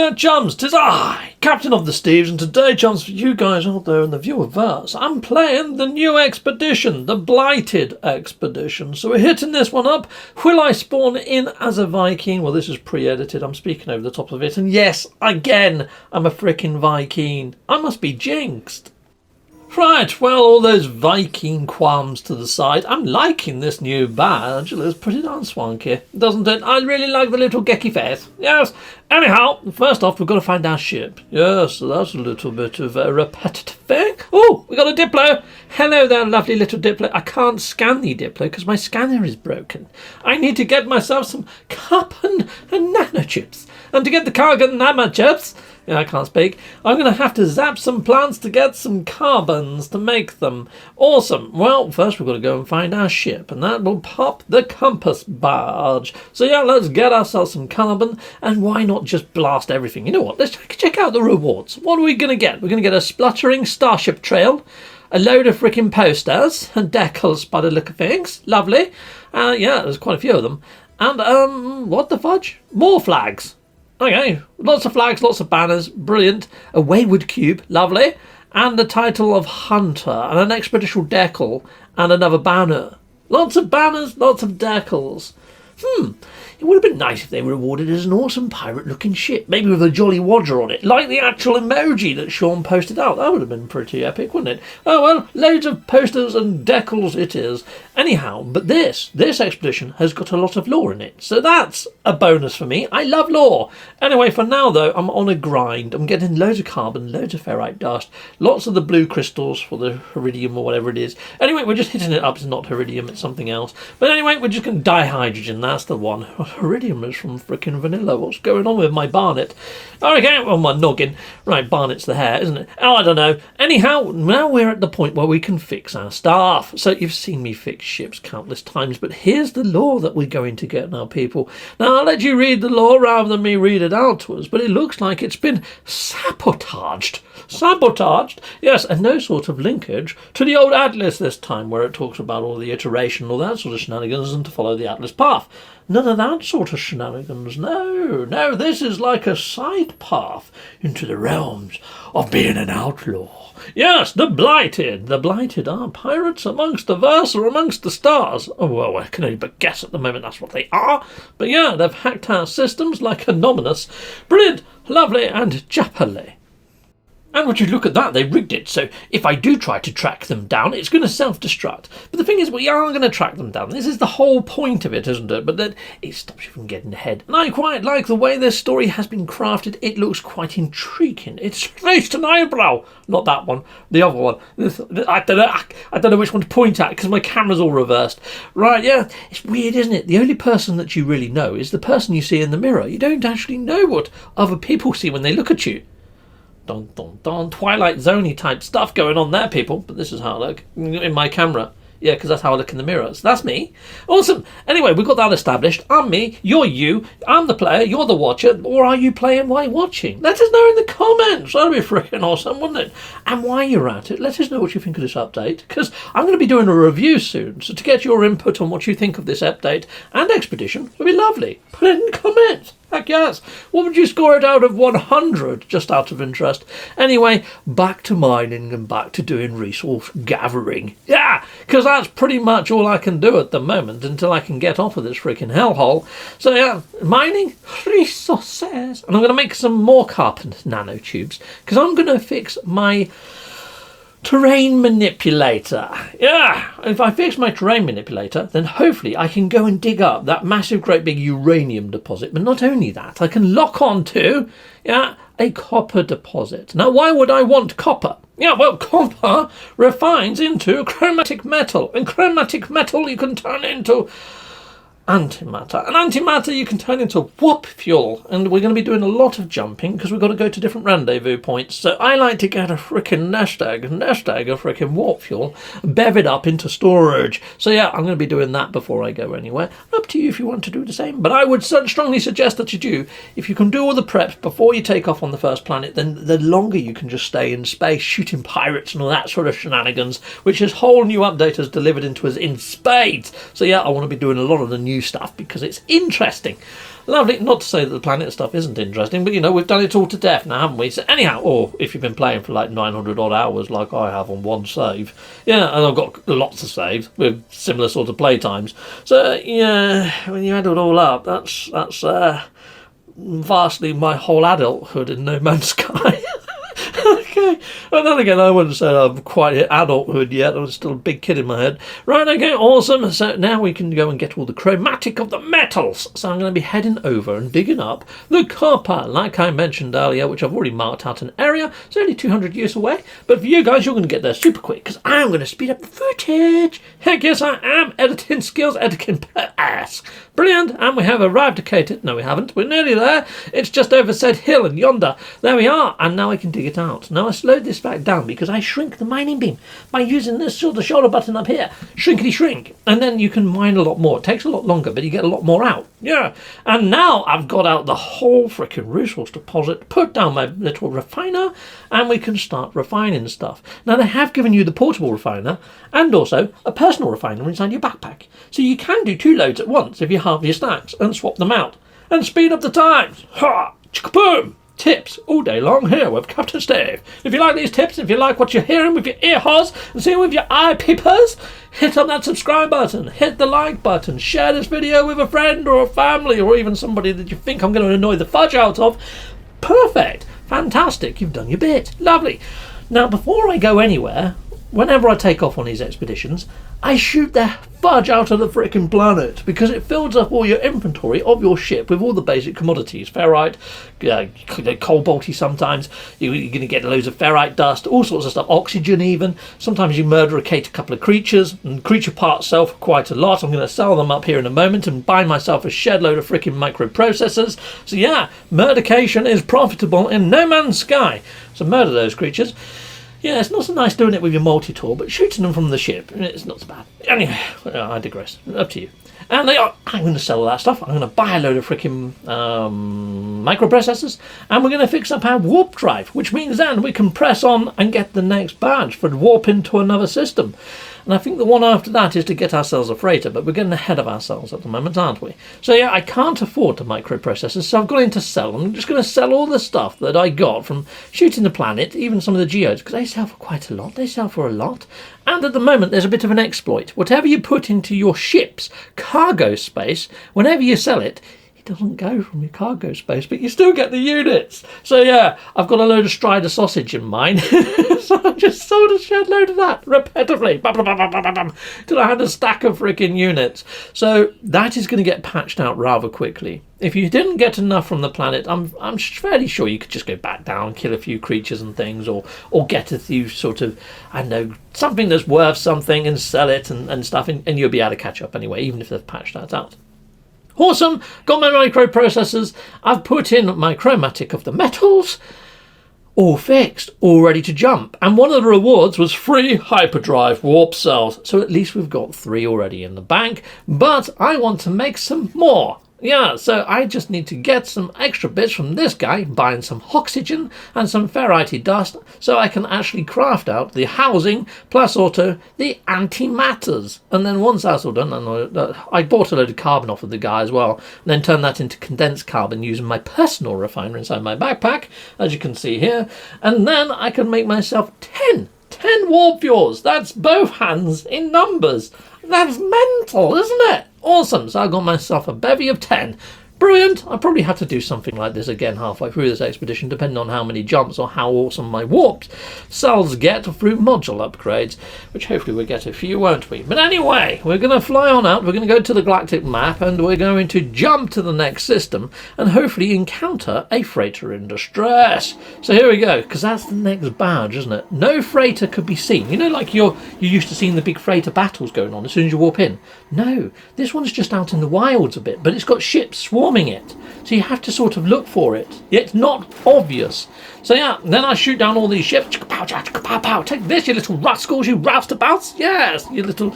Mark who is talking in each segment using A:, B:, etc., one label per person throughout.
A: there, chums, 'tis I, Captain of the Steves, and today, chums, for you guys out there in the viewerverse, I'm playing the new expedition, the Blighted expedition. So we're hitting this one up. Will I spawn in as a Viking? Well, this is pre-edited, I'm speaking over the top of it, and yes, again, I'm a frickin' Viking. I must be jinxed. Right, well, all those Viking qualms to the side. I'm liking this new badge. It looks pretty darn swanky, doesn't it? I really like the little gecky face. Yes. Anyhow, first off, we've got to find our ship. Yes, so that's a little bit of a repetitive thing. Oh, we got a Diplo. Hello there, lovely little Diplo. I can't scan the Diplo because my scanner is broken. I need to get myself some carbon and nanochips. And to get the carbon nanochips, yeah, I can't speak, I'm going to have to zap some plants to get some carbons to make them. Awesome. Well, first we've got to go and find our ship, and that will pop the compass badge. So yeah, let's get ourselves some carbon, and why not just blast everything? You know what, let's check out the rewards. What are we going to get? We're going to get a spluttering starship trail, a load of freaking posters and decals by the look of things. Lovely. Yeah, there's quite a few of them. And, what the fudge? More flags. Okay, lots of flags, lots of banners, brilliant. A wayward cube, lovely. And the title of Hunter, and an expeditional decal, and another banner. Lots of banners, lots of decals. It would have been nice if they were rewarded as an awesome pirate-looking ship, maybe with a Jolly Roger on it, like the actual emoji that Sean posted out. That would have been pretty epic, wouldn't it? Oh well, loads of posters and decals it is. Anyhow, but this expedition has got a lot of lore in it, so that's a bonus for me. I love lore. Anyway, for now though, I'm on a grind. I'm getting loads of carbon, loads of ferrite dust, lots of the blue crystals for the iridium or whatever it is. Anyway, we're just hitting it up. It's not iridium, it's something else. But anyway, we're just going to dihydrogen. That's the one. Iridium is from frickin' vanilla. What's going on with my Barnet? Okay, well, my noggin. Right, Barnet's the hair, isn't it? Oh, I don't know. Anyhow, now we're at the point where we can fix our staff. So you've seen me fix ships countless times, but here's the lore that we're going to get now, people. Now, I'll let you read the lore rather than me read it out to us, but it looks like it's been sabotaged. Sabotaged? Yes, and no sort of linkage to the old Atlas this time, where it talks about all the iteration and all that sort of shenanigans and to follow the Atlas path. None of that sort of shenanigans. No, this is like a side path into the realms of being an outlaw. Yes, the Blighted. The Blighted are pirates amongst the verse or amongst the stars. Oh, well, I can only but guess at the moment that's what they are. But yeah, they've hacked our systems like Anonymous. Brilliant, lovely, and jappily. And would you look at that, they rigged it, so if I do try to track them down, it's going to self-destruct. But the thing is, we are going to track them down. This is the whole point of it, isn't it? But then it stops you from getting ahead. And I quite like the way this story has been crafted. It looks quite intriguing. It's raised an eyebrow. Not that one, the other one. I don't know which one to point at, because my camera's all reversed. Right, yeah, it's weird, isn't it? The only person that you really know is the person you see in the mirror. You don't actually know what other people see when they look at you. Dun, dun, dun. Twilight Zone-y type stuff going on there, people. But this is how I look in my camera. Yeah, because that's how I look in the mirror. So that's me. Awesome. Anyway, we've got that established. I'm me, you're you, I'm the player, you're the watcher. Or are you playing while watching? Let us know in the comments. That'd be freaking awesome, wouldn't it? And while you're at it, let us know what you think of this update, because I'm going to be doing a review soon. So to get your input on what you think of this update and expedition would be lovely. Put it in the comments. Heck yes. What would you score it out of 100, just out of interest? Anyway, back to mining and back to doing resource gathering. Yeah, because that's pretty much all I can do at the moment until I can get off of this freaking hellhole. So yeah, mining, resources. And I'm going to make some more carbon nanotubes, because I'm going to fix my terrain manipulator. Yeah, if I fix my terrain manipulator, then hopefully I can go and dig up that massive great big uranium deposit. But not only that, I can lock on to a copper deposit. Now, why would I want copper? Yeah, well, copper refines into chromatic metal, and chromatic metal you can turn into antimatter. And antimatter you can turn into warp fuel. And we're going to be doing a lot of jumping because we've got to go to different rendezvous points. So I like to get a frickin' nest egg of frickin' warp fuel, bev it up into storage. So yeah, I'm going to be doing that before I go anywhere. Up to you if you want to do the same. But I would strongly suggest that you do. If you can do all the preps before you take off on the first planet, then the longer you can just stay in space shooting pirates and all that sort of shenanigans, which this whole new update has delivered into us in spades. So yeah, I want to be doing a lot of the new stuff because it's interesting. Lovely. Not to say that the planet stuff isn't interesting, but, you know, we've done it all to death now, haven't we? So anyhow, or if you've been playing for like 900 odd hours like I have on one save, yeah, and I've got lots of saves with similar sort of play times. So, yeah, when you add it all up, that's vastly my whole adulthood in No Man's Sky. Okay, and then again, I wouldn't say I'm quite hit adulthood yet. I'm still a big kid in my head. Right, okay, awesome. So now we can go and get all the chromatic of the metals. So I'm going to be heading over and digging up the copper, like I mentioned earlier, which I've already marked out an area. It's only 200 years away. But for you guys, you're going to get there super quick because I'm going to speed up the footage. Heck yes, I am. Editing skills, editing ass. Brilliant. And we have arrived at Cated. No, we haven't. We're nearly there. It's just over said hill and yonder. There we are. And now I can dig it out. Now I slowed this back down because I shrink the mining beam by using this sort of shoulder button up here. Shrinkity shrink. And then you can mine a lot more. It takes a lot longer, but you get a lot more out. Yeah. And now I've got out the whole freaking resource deposit, put down my little refiner, and we can start refining stuff. Now they have given you the portable refiner and also a personal refiner inside your backpack. So you can do 2 loads at once if you halve your stacks and swap them out. And speed up the times. Ha! Chicka-boom! Tips all day long here with Captain Steve. If you like these tips, if you like what you're hearing with your ear holes and seeing with your eye peepers, hit on that subscribe button, hit the like button, share this video with a friend or a family or even somebody that you think I'm going to annoy the fudge out of. Perfect. Fantastic. You've done your bit. Lovely. Now, before I go anywhere, whenever I take off on these expeditions, I shoot the fudge out of the frickin' planet because it fills up all your inventory of your ship with all the basic commodities. Ferrite, cobalty sometimes, you're going to get loads of ferrite dust, all sorts of stuff, oxygen even. Sometimes you murdericate a couple of creatures, and creature parts sell for quite a lot. I'm going to sell them up here in a moment and buy myself a shed load of frickin' microprocessors. So yeah, murdercation is profitable in No Man's Sky. So murder those creatures. Yeah, it's not so nice doing it with your multi-tool, but shooting them from the ship, it's not so bad. Anyway, I digress. Up to you. And I'm going to sell all that stuff. I'm going to buy a load of freaking microprocessors, and we're going to fix up our warp drive, which means then we can press on and get the next badge for warping to another system. And I think the one after that is to get ourselves a freighter, but we're getting ahead of ourselves at the moment, aren't we? So yeah, I can't afford the microprocessors, so I've gone in to sell them. I'm just going to sell all the stuff that I got from shooting the planet, even some of the geodes, because they sell for quite a lot. They sell for a lot. And at the moment, there's a bit of an exploit. Whatever you put into your ship's cargo space, whenever you sell it, it doesn't go from your cargo space, but you still get the units. So yeah, I've got a load of Strider sausage in mine. So I just sold a shed load of that repetitively. Till I had a stack of freaking units. So that is going to get patched out rather quickly. If you didn't get enough from the planet, I'm fairly sure you could just go back down, kill a few creatures and things, or get a few sort of, I don't know, something that's worth something and sell it and stuff, and you'll be able to catch up anyway, even if they've patched that out. Awesome, got my microprocessors, I've put in my chromatic of the metals, all fixed, all ready to jump. And one of the rewards was free hyperdrive warp cells, so at least we've got 3 already in the bank, but I want to make some more. Yeah, so I just need to get some extra bits from this guy, buying some oxygen and some ferrite dust, so I can actually craft out the housing, plus also the antimatters. And then once that's all done, I bought a load of carbon off of the guy as well, and then turned that into condensed carbon using my personal refiner inside my backpack, as you can see here. And then I can make myself 10 warp fuels. That's both hands in numbers. That's mental, isn't it? Awesome. So I got myself a bevy of 10. Brilliant. I probably have to do something like this again halfway through this expedition, depending on how many jumps or how awesome my warp cells get through module upgrades, which hopefully we'll get a few, won't we? But anyway, we're going to fly on out, we're going to go to the galactic map, and we're going to jump to the next system and hopefully encounter a freighter in distress. So here we go, because that's the next badge, isn't it? No freighter could be seen. You know, like you're used to seeing the big freighter battles going on as soon as you warp in. No, this one's just out in the wilds a bit, but it's got ships swarming it, so you have to sort of look for it. It's not obvious. So yeah, then I shoot down all these ships. Take this, you little rascals, you roustabouts. Yes, you little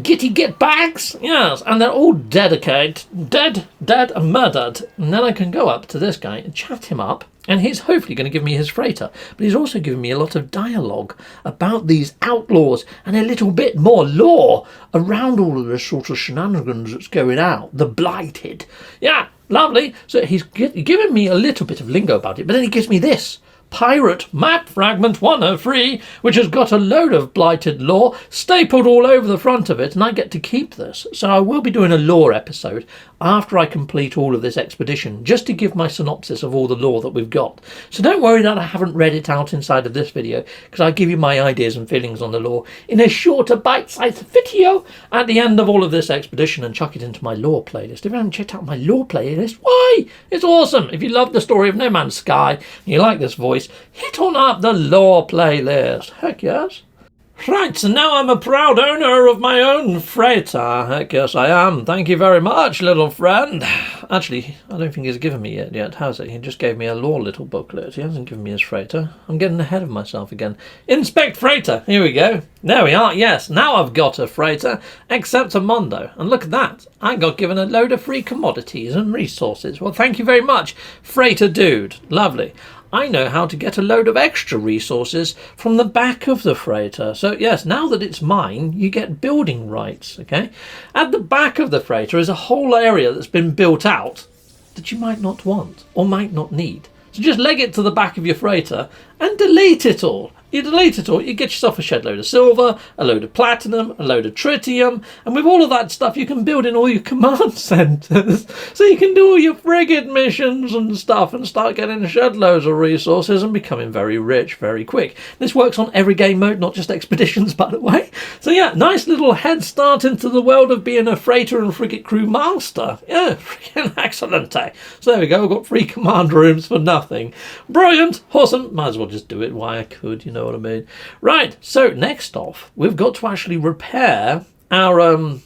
A: gitty git bags. Yes, and they're all dead and murdered. And then I can go up to this guy and chat him up. And he's hopefully going to give me his freighter. But he's also giving me a lot of dialogue about these outlaws and a little bit more lore around all of this sort of shenanigans that's going out. The Blighted. Yeah, lovely. So he's given me a little bit of lingo about it. But then he gives me this. Pirate Map Fragment 103, which has got a load of Blighted lore stapled all over the front of it, and I get to keep this. So I will be doing a lore episode after I complete all of this expedition, just to give my synopsis of all the lore that we've got. So don't worry that I haven't read it out inside of this video, because I give you my ideas and feelings on the lore in a shorter bite-sized video at the end of all of this expedition, and chuck it into my lore playlist. If you haven't checked out my lore playlist, why? It's awesome. If you love the story of No Man's Sky, and you like this voice, hit on up the lore playlist. Heck yes. Right, so now I'm a proud owner of my own freighter. Heck yes I am. Thank you very much, little friend. Actually, I don't think he's given me it yet, has he? He just gave me a lore little booklet. He hasn't given me his freighter. I'm getting ahead of myself again. Inspect freighter. Here we go. There we are. Yes, now I've got a freighter. Accept a mondo. And look at that. I got given a load of free commodities and resources. Well, thank you very much, freighter dude. Lovely. I know how to get a load of extra resources from the back of the freighter. So yes, now that it's mine, you get building rights, okay? At the back of the freighter is a whole area that's been built out that you might not want or might not need. So just leg it to the back of your freighter and delete it all. You delete it all, you get yourself a shed load of silver, a load of platinum, a load of tritium, and with all of that stuff you can build in all your command centres. So you can do all your frigate missions and stuff and start getting shed loads of resources and becoming very rich very quick. This works on every game mode, not just expeditions, by the way. So yeah, nice little head start into the world of being a freighter and frigate crew master. Yeah, freaking excellent, eh? So there we go, I've got free command rooms for nothing. Brilliant, awesome, might as well just do it while I could, you know what I mean. Right, so next off, we've got to actually repair our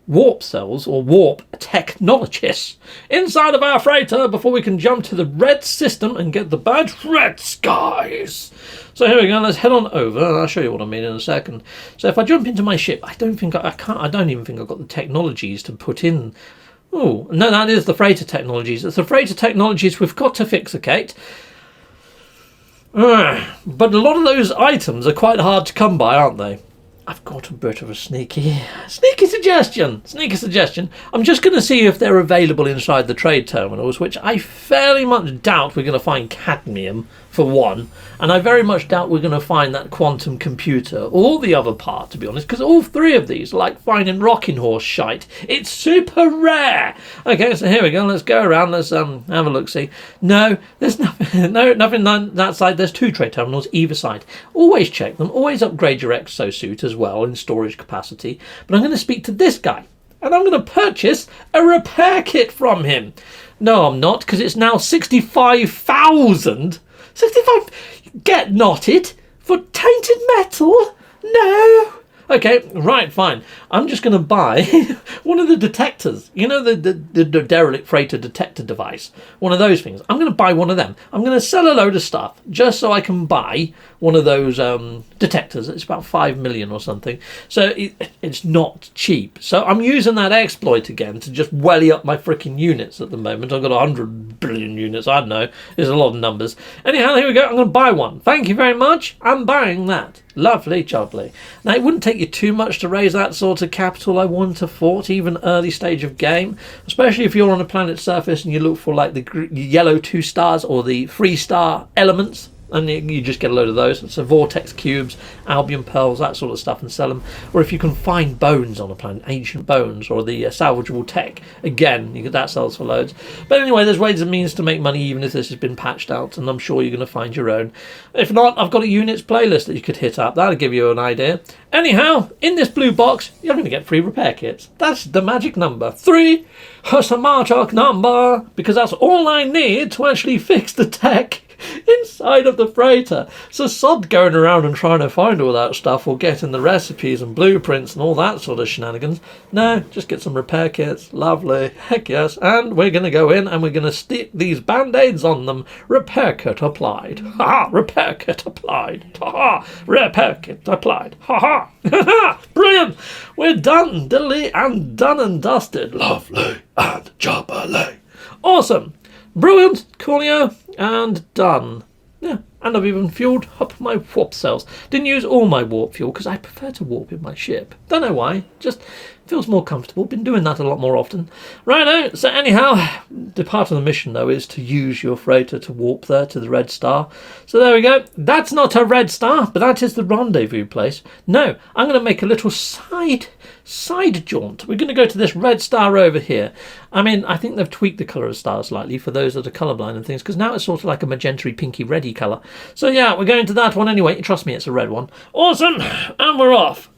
A: warp cells or warp technologies inside of our freighter before we can jump to the red system and get the badge Red Skies. So here we go, let's head on over and I'll show you what I mean in a second. So if I jump into my ship, I don't even think I've got the technologies to put in. Oh, no, that is the freighter technologies. It's the freighter technologies we've got to fixicate. But a lot of those items are quite hard to come by, aren't they? I've got a bit of a sneaky suggestion. I'm just going to see if they're available inside the trade terminals, which I fairly much doubt we're going to find cadmium, for one. And I very much doubt we're going to find that quantum computer, or the other part, to be honest, because all three of these are like finding rocking horse shite. It's super rare. Okay, so here we go. Let's go around. Let's have a look-see. No, there's nothing. No, nothing on that side. There's two trade terminals either side. Always check them. Always upgrade your exosuit as well in storage capacity. But I'm going to speak to this guy, and I'm going to purchase a repair kit from him. No, I'm not, because it's now 65,000. 65. Get knotted for tainted metal? No. Okay, right, fine. I'm just going to buy one of the detectors. You know, the derelict freighter detector device. One of those things. I'm going to buy one of them. I'm going to sell a load of stuff just so I can buy one of those detectors. It's about 5 million or something. So it's not cheap. So I'm using that exploit again to just welly up my freaking units at the moment. I've got 100 billion units. I don't know. There's a lot of numbers. Anyhow, here we go. I'm going to buy one. Thank you very much. I'm buying that. Lovely, jubbly. Now, it wouldn't take you too much to raise that sort of capital, I wouldn't have thought, even early stage of game. Especially if you're on a planet's surface and you look for like the yellow 2 stars or the 3-star elements. And you just get a load of those. So vortex cubes, albion pearls, that sort of stuff, and sell them. Or if you can find bones on a planet, ancient bones, or the salvageable tech, again, that sells for loads. But anyway, there's ways and means to make money even if this has been patched out, and I'm sure you're going to find your own. If not, I've got a units playlist that you could hit up. That'll give you an idea. Anyhow, in this blue box, you're going to get free repair kits. That's the magic number. 3. That's a magic number, because that's all I need to actually fix the tech inside of the freighter. So sod going around and trying to find all that stuff or getting the recipes and blueprints and all that sort of shenanigans. No, just get some repair kits. Lovely. Heck yes. And we're going to go in and we're going to stick these band-aids on them. Repair kit applied. Ha-ha! Repair kit applied. Ha-ha! Repair kit applied. Ha-ha! Ha-ha! Brilliant! We're done, diddly, and done and dusted. Lovely and jubbly. Awesome. Brilliant, coolio, and done. Yeah, and I've even fueled up my warp cells. Didn't use all my warp fuel because I prefer to warp in my ship. Don't know why, just feels more comfortable. Been doing that a lot more often. Righto, so anyhow, the part of the mission though is to use your freighter to warp there to the red star. So there we go. That's not a red star, but that is the rendezvous place. No, I'm going to make a little side jaunt. We're going to go to this red star over here. I mean, I think they've tweaked the colour of stars slightly for those that are colourblind and things, because now it's sort of like a magenta pinky reddy colour. So yeah, we're going to that one anyway. Trust me, it's a red one. Awesome, and we're off.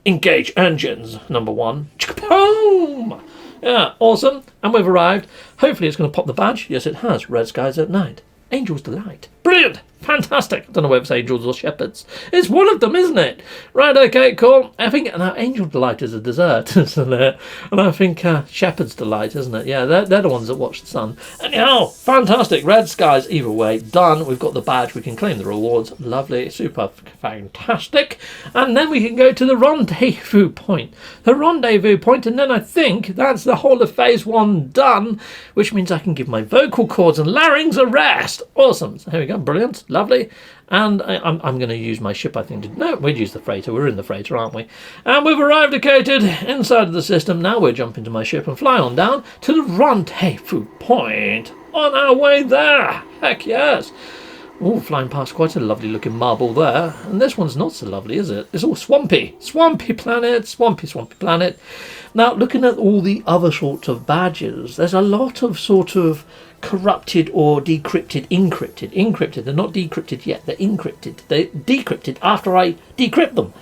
A: Engage engines, number 1. Boom! Yeah, awesome. And we've arrived. Hopefully it's going to pop the badge. Yes, it has. Red skies at night. Angel's Delight. Brilliant! Fantastic! I don't know whether it's angels or shepherds. It's one of them, isn't it? Right, okay, cool. I think now Angel Delight is a dessert, isn't it? And I think Shepherd's Delight, isn't it? Yeah, they're the ones that watch the sun. Anyhow, fantastic. Red skies, either way, done. We've got the badge. We can claim the rewards. Lovely, super fantastic. And then we can go to the rendezvous point. The rendezvous point, and then I think that's the whole of phase 1 done, which means I can give my vocal cords and larynx a rest. Awesome. So here we go. Brilliant. Lovely. And I'm going to use my ship, I think. No, we'd use the freighter. We're in the freighter, aren't we? And we've arrived located inside of the system. Now we'll jump into my ship and fly on down to the rendezvous point. On our way there. Heck yes. Oh, flying past quite a lovely looking marble there. And this one's not so lovely, is it? It's all swampy. Swampy planet. Swampy planet. Now, looking at all the other sorts of badges, there's a lot of sort of corrupted or decrypted, encrypted. They're not decrypted yet. They're encrypted. They're decrypted after I decrypt them.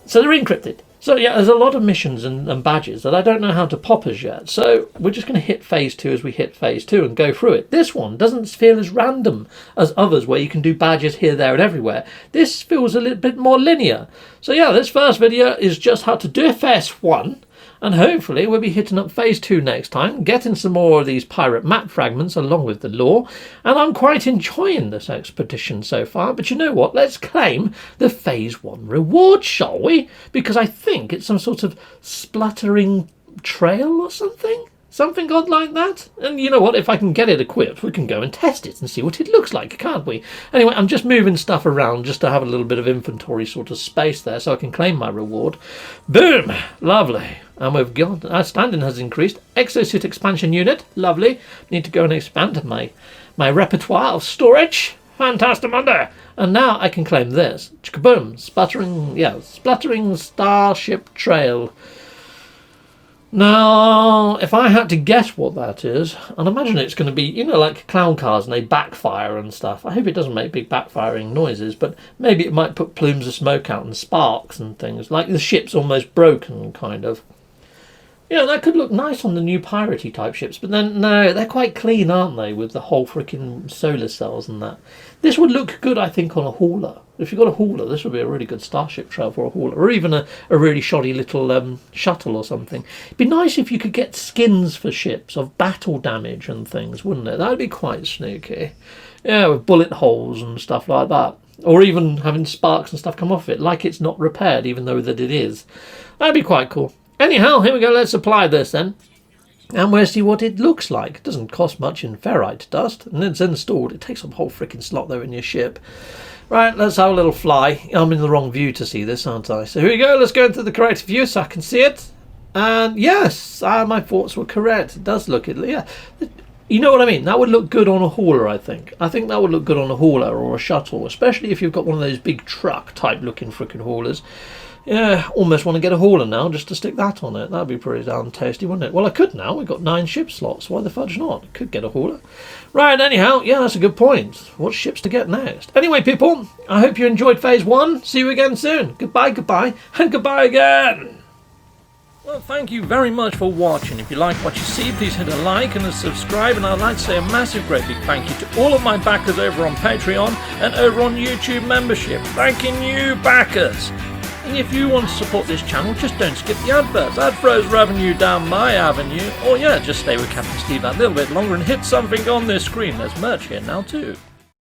A: So they're encrypted. So yeah, there's a lot of missions and badges that I don't know how to pop as yet. So we're just going to hit phase 2 as we hit phase 2 and go through it. This one doesn't feel as random as others where you can do badges here, there and everywhere. This feels a little bit more linear. So yeah, this first video is just how to do phase 1. And hopefully we'll be hitting up phase 2 next time, getting some more of these pirate map fragments along with the lore. And I'm quite enjoying this expedition so far. But you know what? Let's claim the phase 1 reward, shall we? Because I think it's some sort of spluttering trail or something. Something odd like that. And you know what? If I can get it equipped, we can go and test it and see what it looks like, can't we? Anyway, I'm just moving stuff around just to have a little bit of inventory sort of space there so I can claim my reward. Boom! Lovely. And we've got our standing has increased. Exosuit expansion unit. Lovely. Need to go and expand my repertoire of storage. Fantastimundo. And now I can claim this. Boom! Spluttering Starship Trail. Now, if I had to guess what that is, I'd imagine it's going to be, you know, like clown cars and they backfire and stuff. I hope it doesn't make big backfiring noises, but maybe it might put plumes of smoke out and sparks and things, like the ship's almost broken, kind of. Yeah, that could look nice on the new piratey type ships, but then, no, they're quite clean, aren't they, with the whole freaking solar cells and that. This would look good, I think, on a hauler. If you've got a hauler, this would be a really good starship trail for a hauler, or even a really shoddy little shuttle or something. It'd be nice if you could get skins for ships of battle damage and things, wouldn't it? That would be quite sneaky. Yeah, with bullet holes and stuff like that. Or even having sparks and stuff come off it, like it's not repaired, even though that it is. That'd be quite cool. Anyhow, here we go, let's apply this then. And we'll see what it looks like. It doesn't cost much in ferrite dust, and it's installed. It takes up a whole freaking slot there in your ship. Right, let's have a little fly. I'm in the wrong view to see this, aren't I? So here we go, let's go into the correct view so I can see it. And yes, my thoughts were correct. It does look it. Yeah, you know what I mean? That would look good on a hauler, I think. I think that would look good on a hauler or a shuttle, especially if you've got one of those big truck type looking freaking haulers. Yeah, almost want to get a hauler now just to stick that on it. That'd be pretty damn tasty, wouldn't it? Well, I could now. We've got 9 ship slots. Why the fudge not? Could get a hauler. Right, anyhow, yeah, that's a good point. What ships to get next? Anyway, people, I hope you enjoyed phase 1. See you again soon. Goodbye, and goodbye again. Well, thank you very much for watching. If you like what you see, please hit a like and a subscribe, and I'd like to say a massive great big thank you to all of my backers over on Patreon and over on YouTube membership. Thanking you, backers! And if you want to support this channel, just don't skip the adverts. That throws revenue down my avenue. Or yeah, just stay with Captain Steve that little bit longer and hit something on this screen. There's merch here now too.